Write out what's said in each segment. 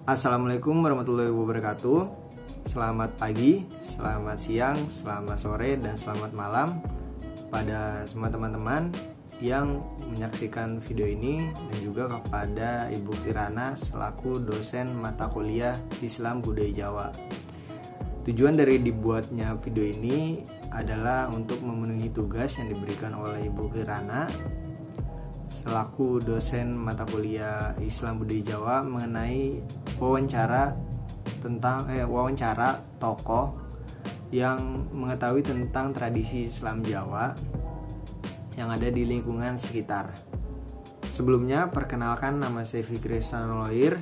Assalamualaikum warahmatullahi wabarakatuh. Selamat pagi, selamat siang, selamat sore, dan selamat malam pada semua teman-teman yang menyaksikan video ini, dan juga kepada Ibu Kirana selaku dosen mata kuliah Islam Budaya Jawa. Tujuan dari dibuatnya video ini adalah untuk memenuhi tugas yang diberikan oleh Ibu Kirana selaku dosen mata kuliah Islam Budaya Jawa mengenai wawancara tokoh yang mengetahui tentang tradisi Islam Jawa yang ada di lingkungan sekitar. Sebelumnya, perkenalkan, nama saya Fikri Sanloir,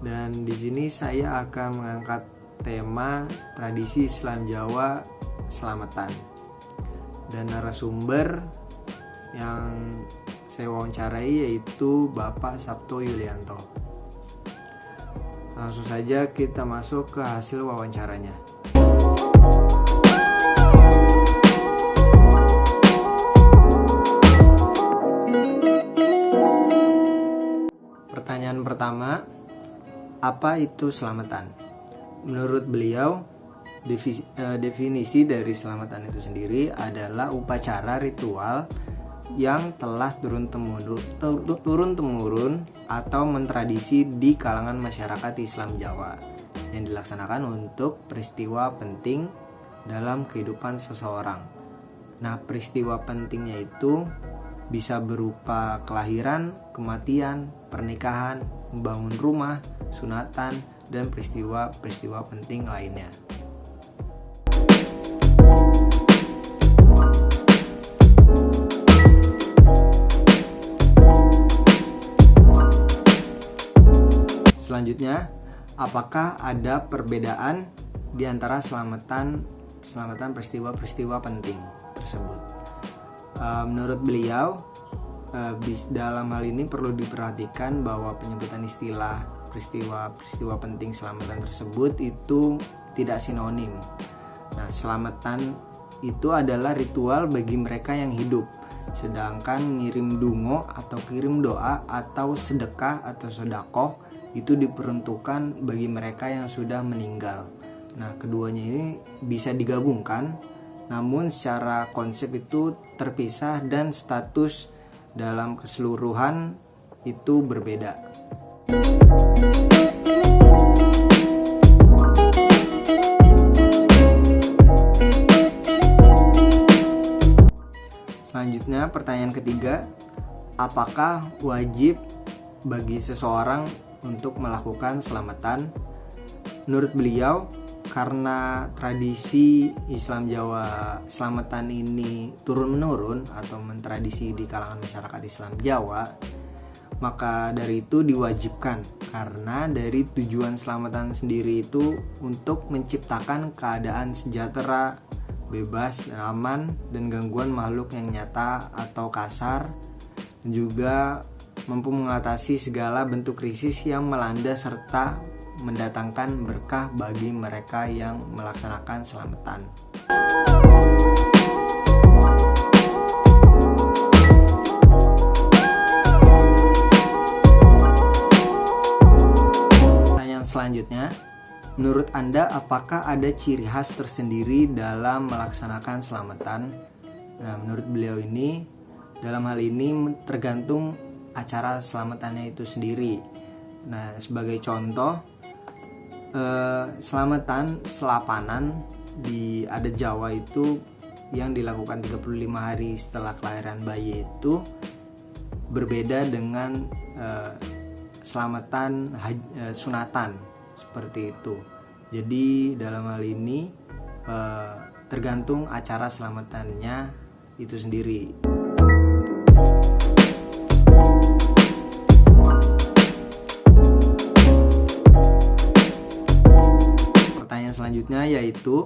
dan di sini saya akan mengangkat tema tradisi Islam Jawa selamatan. Dan narasumber yang saya wawancarai yaitu Bapak Sabto Yulianto. Langsung saja kita masuk ke hasil wawancaranya. Pertanyaan pertama, apa itu selamatan? Menurut beliau, definisi dari selamatan itu sendiri adalah upacara ritual yang telah turun-temurun atau mentradisi di kalangan masyarakat Islam Jawa yang dilaksanakan untuk peristiwa penting dalam kehidupan seseorang. Nah, peristiwa pentingnya itu bisa berupa kelahiran, kematian, pernikahan, membangun rumah, sunatan, dan peristiwa-peristiwa penting lainnya. Selanjutnya, apakah ada perbedaan di antara selamatan peristiwa-peristiwa penting tersebut? Menurut beliau, dalam hal ini perlu diperhatikan bahwa penyebutan istilah peristiwa-peristiwa penting selamatan tersebut itu tidak sinonim. Nah, selamatan itu adalah ritual bagi mereka yang hidup, sedangkan ngirim dungo atau kirim doa atau sedekah atau sedekah itu diperuntukkan bagi mereka yang sudah meninggal. Nah, keduanya ini bisa digabungkan, namun secara konsep itu terpisah dan status dalam keseluruhan itu berbeda. Selanjutnya, pertanyaan ketiga, apakah wajib bagi seseorang untuk melakukan selamatan? Menurut beliau, karena tradisi Islam Jawa selamatan ini turun-menurun atau mentradisi di kalangan masyarakat Islam Jawa, maka dari itu diwajibkan, karena dari tujuan selamatan sendiri itu untuk menciptakan keadaan sejahtera, bebas dan aman dan gangguan makhluk yang nyata atau kasar, dan juga mampu mengatasi segala bentuk krisis yang melanda serta mendatangkan berkah bagi mereka yang melaksanakan selamatan. Pertanyaan selanjutnya, menurut Anda apakah ada ciri khas tersendiri dalam melaksanakan selamatan? Nah, menurut beliau ini, dalam hal ini tergantung acara selamatannya itu sendiri. Nah, sebagai contoh, selapanan di adat Jawa itu yang dilakukan 35 hari setelah kelahiran bayi itu berbeda dengan selamatan sunatan seperti itu. Jadi dalam hal ini tergantung acara selamatannya itu sendiri. Selanjutnya yaitu,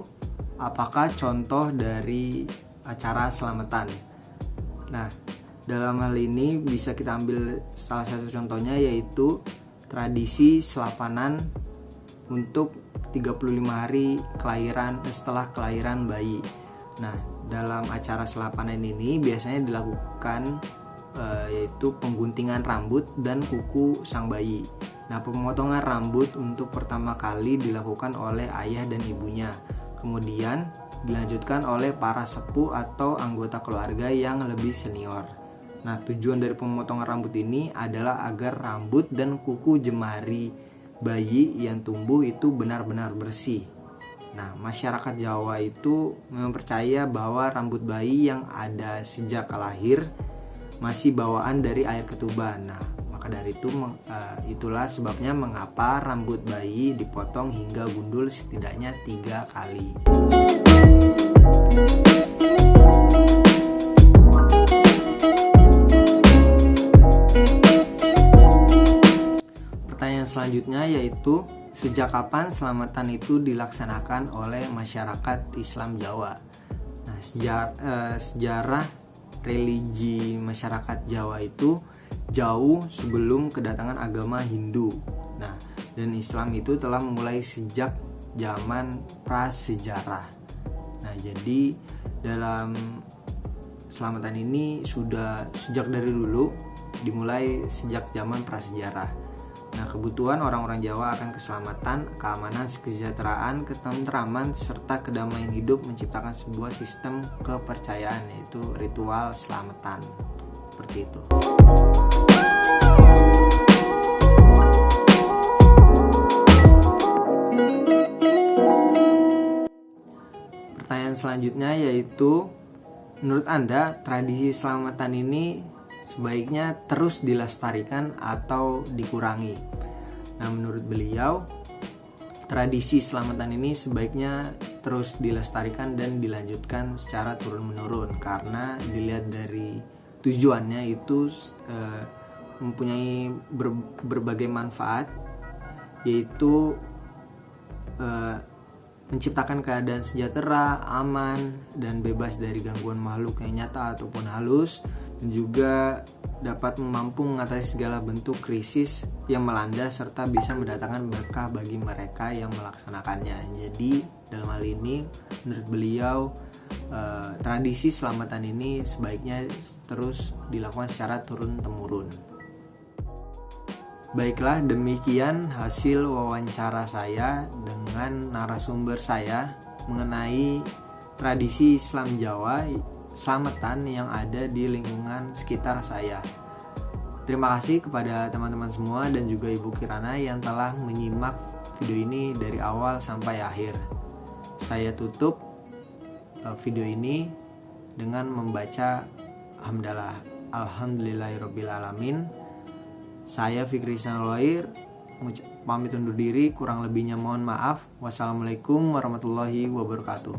apakah contoh dari acara selamatan? Nah, dalam hal ini bisa kita ambil salah satu contohnya, yaitu tradisi selapanan untuk 35 hari setelah kelahiran bayi. Nah, dalam acara selapanan ini biasanya dilakukan yaitu pengguntingan rambut dan kuku sang bayi. Nah, pemotongan rambut untuk pertama kali dilakukan oleh ayah dan ibunya, kemudian dilanjutkan oleh para sepuh atau anggota keluarga yang lebih senior. Nah, tujuan dari pemotongan rambut ini adalah agar rambut dan kuku jemari bayi yang tumbuh itu benar-benar bersih. Nah, masyarakat Jawa itu memang percaya bahwa rambut bayi yang ada sejak lahir masih bawaan dari air ketuban. Nah, maka dari itu itulah sebabnya mengapa rambut bayi dipotong hingga gundul setidaknya 3 kali. Pertanyaan selanjutnya yaitu, sejak kapan selamatan itu dilaksanakan oleh masyarakat Islam Jawa? Nah, sejarah religi masyarakat Jawa itu jauh sebelum kedatangan agama Hindu. Nah, dan Islam itu telah memulai sejak zaman prasejarah. Nah, jadi dalam selamatan ini sudah sejak dari dulu, dimulai sejak zaman prasejarah. Nah, kebutuhan orang-orang Jawa akan keselamatan, keamanan, kesejahteraan, ketentraman, serta kedamaian hidup menciptakan sebuah sistem kepercayaan, yaitu ritual selamatan. Seperti itu. Pertanyaan selanjutnya yaitu, menurut Anda tradisi selamatan ini sebaiknya terus dilestarikan atau dikurangi? Nah, menurut beliau, tradisi selamatan ini sebaiknya terus dilestarikan dan dilanjutkan secara turun-menurun, karena dilihat dari tujuannya itu mempunyai berbagai manfaat, yaitu menciptakan keadaan sejahtera, aman, dan bebas dari gangguan makhluk yang nyata ataupun halus, dan juga dapat mampu mengatasi segala bentuk krisis yang melanda serta bisa mendatangkan berkah bagi mereka yang melaksanakannya. Jadi dalam hal ini menurut beliau tradisi selamatan ini sebaiknya terus dilakukan secara turun-temurun. Baiklah, demikian hasil wawancara saya dengan narasumber saya mengenai tradisi Islam Jawa selamatan yang ada di lingkungan sekitar saya. Terima kasih kepada teman-teman semua dan juga Ibu Kirana yang telah menyimak video ini dari awal sampai akhir. Saya tutup video ini dengan membaca hamdalah alhamdulillahirobbilalamin. Saya Fikri Sanloir pamit undur diri, kurang lebihnya mohon maaf. Wassalamualaikum warahmatullahi wabarakatuh.